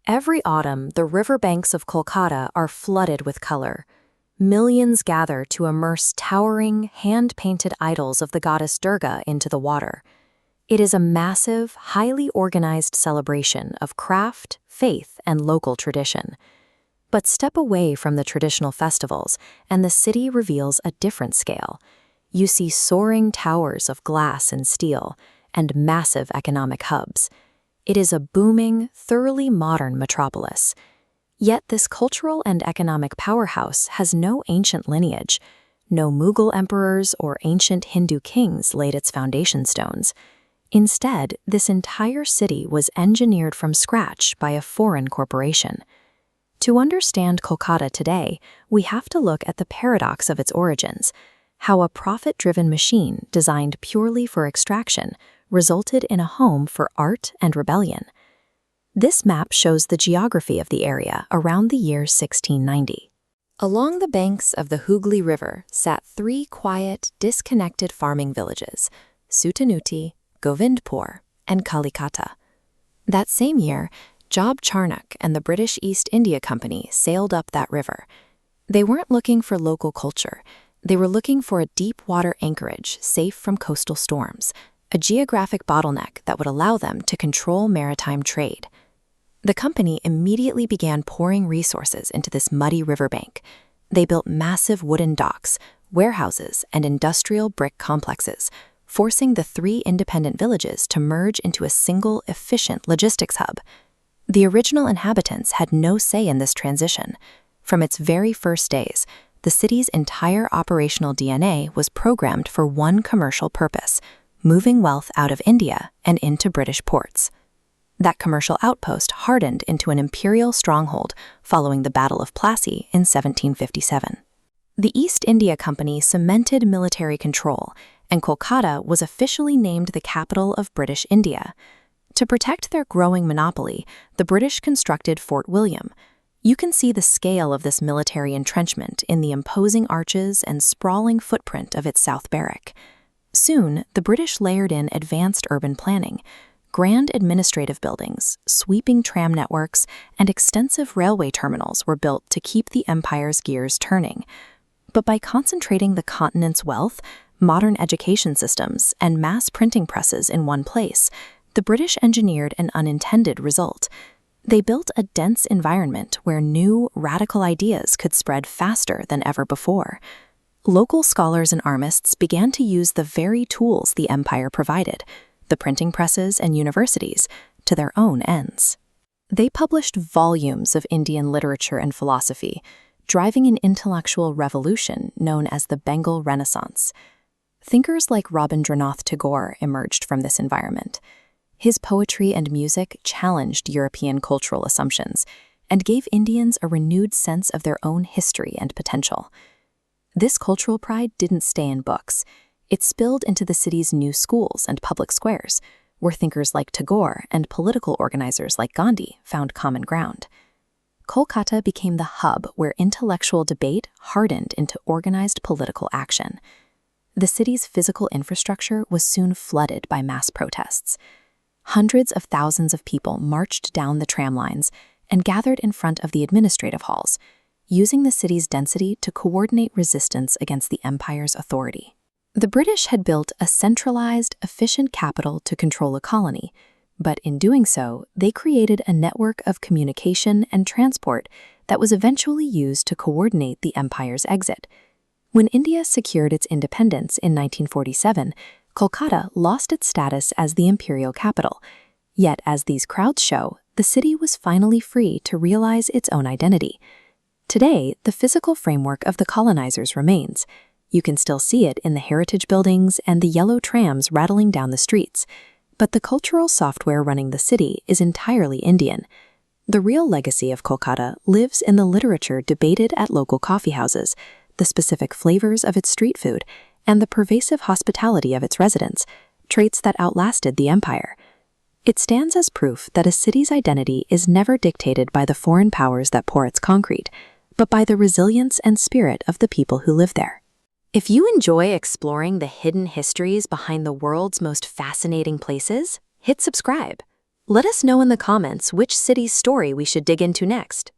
Every autumn, the riverbanks of Kolkata are flooded with color. Millions gather to immerse towering, hand-painted idols of the goddess Durga into the water. It is a massive, highly organized celebration of craft, faith, and local tradition. But step away from the traditional festivals, and the city reveals a different scale. You see soaring towers of glass and steel, and massive economic hubs. It is a booming, thoroughly modern metropolis. Yet this cultural and economic powerhouse has no ancient lineage. No Mughal emperors or ancient Hindu kings laid its foundation stones. Instead, this entire city was engineered from scratch by a foreign corporation. To understand Kolkata today, we have to look at the paradox of its origins, how a profit-driven machine designed purely for extraction resulted in a home for art and rebellion. This map shows the geography of the area around the year 1690. Along the banks of the Hooghly River sat three quiet, disconnected farming villages, Sutanuti, Govindpur, and Kalikata. That same year, Job Charnock and the British East India Company sailed up that river. They weren't looking for local culture. They were looking for a deep-water anchorage safe from coastal storms, a geographic bottleneck that would allow them to control maritime trade. The company immediately began pouring resources into this muddy riverbank. They built massive wooden docks, warehouses, and industrial brick complexes, forcing the three independent villages to merge into a single, efficient logistics hub. The original inhabitants had no say in this transition. From its very first days, the city's entire operational DNA was programmed for one commercial purpose: moving wealth out of India and into British ports. That commercial outpost hardened into an imperial stronghold following the Battle of Plassey in 1757. The East India Company cemented military control, and Kolkata was officially named the capital of British India. To protect their growing monopoly, the British constructed Fort William. You can see the scale of this military entrenchment in the imposing arches and sprawling footprint of its South Barrack. Soon, the British layered in advanced urban planning. Grand administrative buildings, sweeping tram networks, and extensive railway terminals were built to keep the empire's gears turning. But by concentrating the continent's wealth, modern education systems, and mass printing presses in one place, the British engineered an unintended result. They built a dense environment where new, radical ideas could spread faster than ever before. Local scholars and artists began to use the very tools the empire provided, the printing presses and universities, to their own ends. They published volumes of Indian literature and philosophy, driving an intellectual revolution known as the Bengal Renaissance. Thinkers like Rabindranath Tagore emerged from this environment. His poetry and music challenged European cultural assumptions and gave Indians a renewed sense of their own history and potential. This cultural pride didn't stay in books. It spilled into the city's new schools and public squares, where thinkers like Tagore and political organizers like Gandhi found common ground. Kolkata became the hub where intellectual debate hardened into organized political action. The city's physical infrastructure was soon flooded by mass protests. Hundreds of thousands of people marched down the tram lines and gathered in front of the administrative halls, using the city's density to coordinate resistance against the empire's authority. The British had built a centralized, efficient capital to control a colony, but in doing so, they created a network of communication and transport that was eventually used to coordinate the empire's exit. When India secured its independence in 1947, Kolkata lost its status as the imperial capital. Yet, as these crowds show, the city was finally free to realize its own identity. Today, the physical framework of the colonizers remains. You can still see it in the heritage buildings and the yellow trams rattling down the streets. But the cultural software running the city is entirely Indian. The real legacy of Kolkata lives in the literature debated at local coffeehouses, the specific flavors of its street food, and the pervasive hospitality of its residents, traits that outlasted the empire. It stands as proof that a city's identity is never dictated by the foreign powers that pour its concrete, but by the resilience and spirit of the people who live there. If you enjoy exploring the hidden histories behind the world's most fascinating places, hit subscribe. Let us know in the comments which city's story we should dig into next.